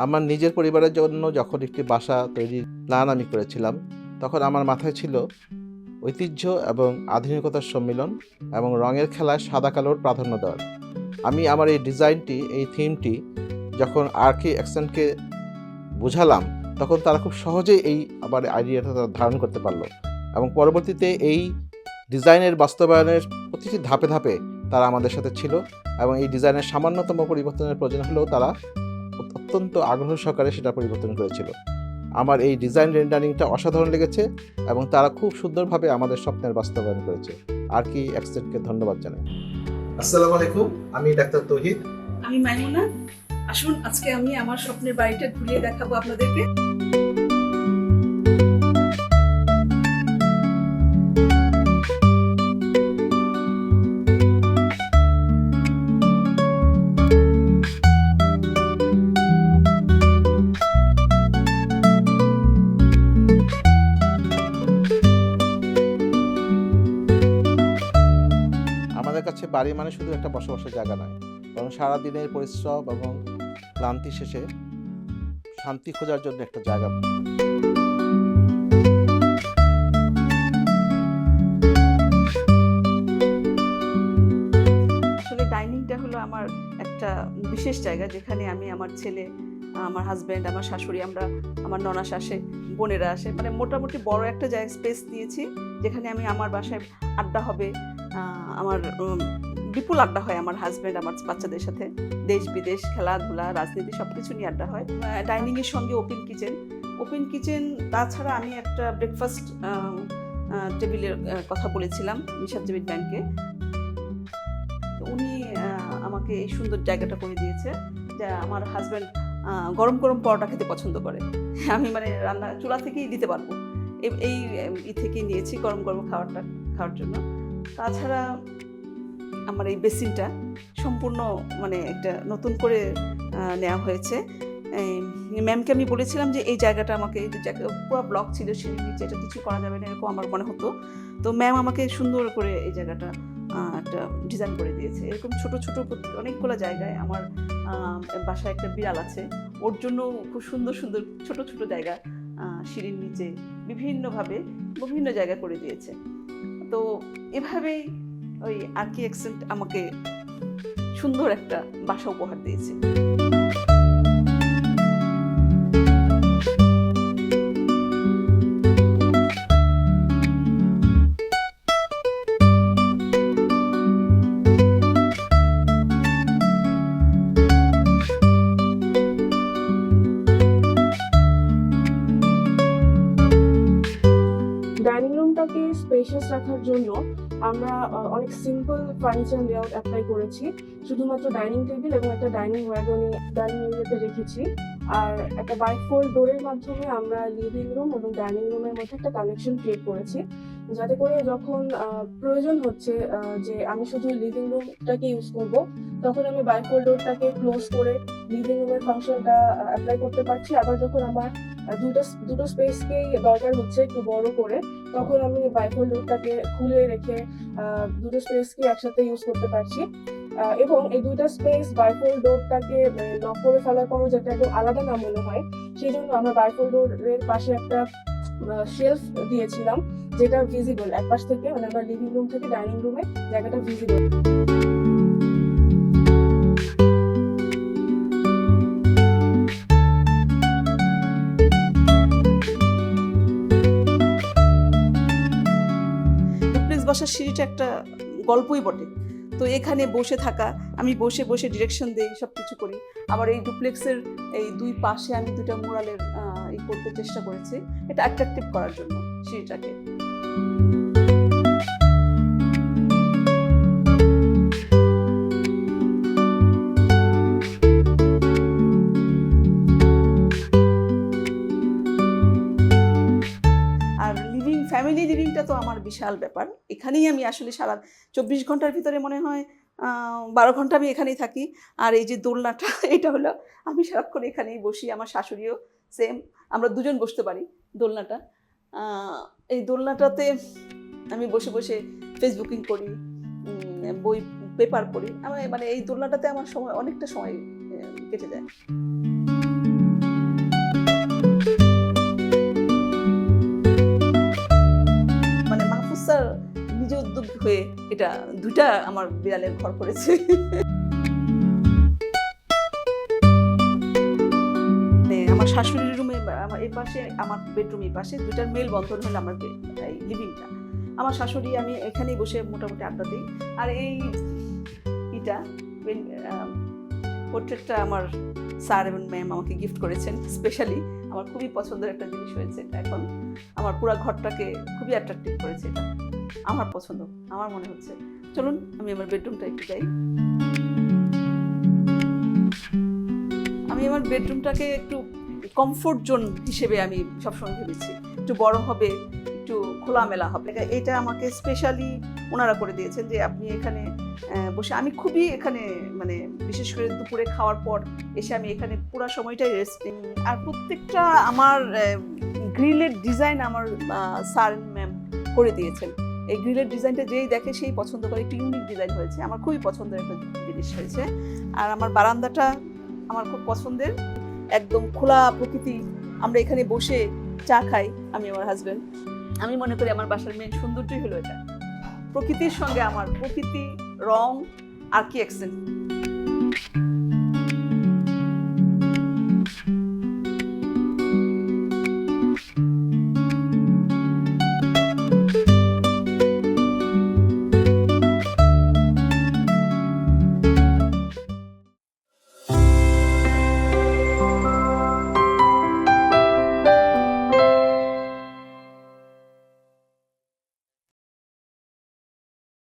আমার নিজের পরিবারের জন্য যখন একটি বাসা তৈরির প্ল্যান আমি করেছিলাম, তখন আমার মাথায় ছিল ঐতিহ্য এবং আধুনিকতার সম্মিলন এবং রঙের খেলায় সাদা কালোর প্রাধান্য দেওয়ার। আমি আমার এই ডিজাইনটি, এই থিমটি যখন আরকি অ্যাকসেন্টকে বুঝালাম, তখন তারা খুব সহজেই এই আমার আইডিয়াটা তারা ধারণ করতে পারলো এবং পরবর্তীতে এই ডিজাইনের বাস্তবায়নের প্রতিটি ধাপে ধাপে তারা আমাদের সাথে ছিল এবং এই ডিজাইনের সামান্যতম পরিবর্তনের প্রয়োজন হলেও তারা অত্যন্ত আগ্রহ সহকারে সেটা পরিবর্তন করেছিল। আমার এই ডিজাইন রেন্ডারিংটা অসাধারণ লেগেছে এবং তারা খুব সুন্দরভাবে আমাদের স্বপ্নের বাস্তবায়ন করেছে। আরকি অ্যাকসেন্টকে ধন্যবাদ জানাই। আসসালামু আলাইকুম, আমি ডাক্তার তৌহিদ। আমি মাইমুনা। আসুন আজকে আমি আমার স্বপ্নের বাড়িটা ঘুরিয়ে দেখাবো আপনাদেরকে। আমাদের কাছে বাড়ি মানে শুধু একটা বসবাসের জায়গা নয়, বরং সারাদিনের পরিশ্রম এবং ক্লান্তি শেষে শান্তি খোঁজার জন্য একটা জায়গা। আসলে ডাইনিংটা হলো আমার একটা বিশেষ জায়গা, যেখানে আমি, আমার ছেলে, আমার হাজব্যান্ড, আমার শাশুড়ি, আমরা, আমার ননাস আসে, বোনেরা আসে, মানে মোটামুটি বড় একটা জায়গা স্পেস দিয়েছি, যেখানে আমি আমার বাসায় আড্ডা হবে, আমার বিপুল আড্ডা হয় আমার হাজব্যান্ড, আমার বাচ্চাদের সাথে, দেশ বিদেশ, খেলাধুলা, রাজনীতি সব কিছু নিয়ে আড্ডা হয়। ডাইনিংয়ের সঙ্গে ওপেন কিচেন, তাছাড়া আমি একটা ব্রেকফাস্ট টেবিলের কথা বলেছিলাম মিশাদ জেবির ব্যাংকে। উনি আমাকে এই সুন্দর জায়গাটা করে দিয়েছে, যে আমার হাজব্যান্ড গরম গরম পরোটা খেতে পছন্দ করে, আমি মানে রান্না চুলা থেকেই দিতে পারবো, এই থেকেই নিয়েছি গরম গরম খাওয়ার জন্য। তাছাড়া আমার এই বেসিনটা সম্পূর্ণ মানে একটা নতুন করে নেওয়া হয়েছে। ম্যামকে আমি বলেছিলাম যে এই জায়গাটা আমাকে, এই জায়গা পুরো ব্লক ছিল, সিঁড়ির নিচে, এটা কিছু করা যাবে না এরকম আমার মনে হতো। তো ম্যাম আমাকে সুন্দর করে এই জায়গাটা একটা ডিজাইন করে দিয়েছে। এরকম ছোট ছোট অনেকগুলো জায়গায় আমার বাসায় একটা বিড়াল আছে, ওর জন্য খুব সুন্দর সুন্দর ছোট ছোট জায়গা সিঁড়ির নিচে বিভিন্নভাবে বিভিন্ন জায়গা করে দিয়েছে। তো এভাবেই ওই আরকি অ্যাকসেন্ট আমাকে সুন্দর একটা বাসা উপহার দিয়েছে। ডাইনিং রুমটাকে স্পেশিয়াস রাখার জন্য আমরা অনেক সিম্পল ফার্নিচার লেআউট অ্যাপ্লাই করেছি। শুধুমাত্র ডাইনিং টেবিল এবং একটা ডাইনিং ওয়াগনই ডাইনিং এরিয়াতে রেখেছি, আর একটা বাইফোল্ড ডোরের মাধ্যমে আমরা লিভিং রুম এবং ডাইনিং রুমের মধ্যে একটা কানেকশন ক্রিয়েট করেছি, যাতে করে যখন প্রয়োজন হচ্ছে যে আমি শুধু লিভিং রুমটাকে ইউজ করব, তখন আমি বাইফোল্ড ডোরটাকে ক্লোজ করে লিভিং রুমের ফাংশনটা অ্যাপ্লাই করতে পারছি। আবার যখন আমার দুটো স্পেসকেই দরকার হচ্ছে একটু বড় করে, তখন আমি বাইফোল্ড ডোরটাকে খুলে রেখে দুটো স্পেসকে একসাথে ইউজ করতে পারছি। এবং এই দুইটা স্পেস বাইফোল্ড ডোরটাকে লক করে ফেলার পরও যাতে একদম আলাদা না মনে হয়, সেই জন্য আমরা বাইফোল্ড ডোরের পাশে একটা শেলফ দিয়েছিলাম, যেটা ভিজিবল এক পাশ থেকে, মানে আমরা লিভিং রুম থেকে ডাইনিং রুমে জায়গাটা ভিজিবল। বাসার সিঁড়িটা একটা গল্পই বটে। তো এখানে বসে থাকা, আমি বসে বসে ডিরেকশন দিই, সব কিছু করি। আবার এই ডুপ্লেক্সের এই দুই পাশে আমি দুটা মুরালের করতে চেষ্টা করেছি, এটা অ্যাট্রাকটিভ করার জন্য সিঁড়িটাকে। ফ্যামিলি লিভিংটা তো আমার বিশাল ব্যাপার। এখানেই আমি আসলে সারা 24 ঘন্টার ভিতরে মনে হয় 12 ঘন্টা আমি এখানেই থাকি। আর এই যে দোলনাটা, এটা হলো আমি সারাক্ষণ এখানেই বসি, আমার শাশুড়িও সেম, আমরা দুজন বসতে পারি দোলনাটা। এই দোলনাটাতে আমি বসে বসে ফেসবুকিং করি, বই পেপার পড়ি। মানে এই দোলনাটাতে আমার সময়, অনেকটা সময় কেটে যায়। দুইটা আমার বিড়ালের ঘর করেছে। আমার শাশুড়ির রুমে আমার এই পাশে, আমার বেডরুম এই পাশে, দুটার মেল বন্ধন হলো আমার লিভিংটা। আমার শাশুড়ি, আমি এখানেই বসে মোটামুটি আড্ডা দিই। আর এই এটা পোর্ট্রেটটা আমার স্যার এবং ম্যাম আমাকে গিফট করেছেন স্পেশালি। আমার খুবই পছন্দের একটা জিনিস হয়েছে এটা। এখন আমার পুরো ঘরটাকে খুবই অ্যাট্রাকটিভ করেছে এটা। আমার পছন্দ, আমার মনে হচ্ছে। চলুন আমি আমার বেডরুমটা একটু যাই। আমি আমার বেডরুমটাকে একটু কমফোর্ট জোন হিসেবে আমি সবসময় ভেবেছি। একটু বড় হবে, একটু খোলামেলা হবে। এটা আমাকে স্পেশালি ওনারা করে দিয়েছেন যে আপনি এখানে বসে, আমি খুবই এখানে মানে বিশেষ করে দুপুরে খাওয়ার পর এসে আমি এখানে পুরো সময়টাই রেস্টিং। আর প্রত্যেকটা আমার গ্রিলের ডিজাইন আমার স্যার ম্যাম করে দিয়েছেন। এই গ্রিলের ডিজাইনটা যেই দেখে সেই পছন্দ করে, একটু ইউনিক ডিজাইন হয়েছে, আমার খুবই পছন্দের একটা জিনিস হয়েছে। আর আমার বারান্দাটা আমার খুব পছন্দের, একদম খোলা প্রকৃতি। আমরা এখানে বসে চা খাই, আমি আমার হাজব্যান্ড। আমি মনে করি আমার বাসার মেন সৌন্দর্যই হলো এটা, প্রকৃতির সঙ্গে আমার প্রকৃতি, রং আর কি অ্যাকসেন্ট।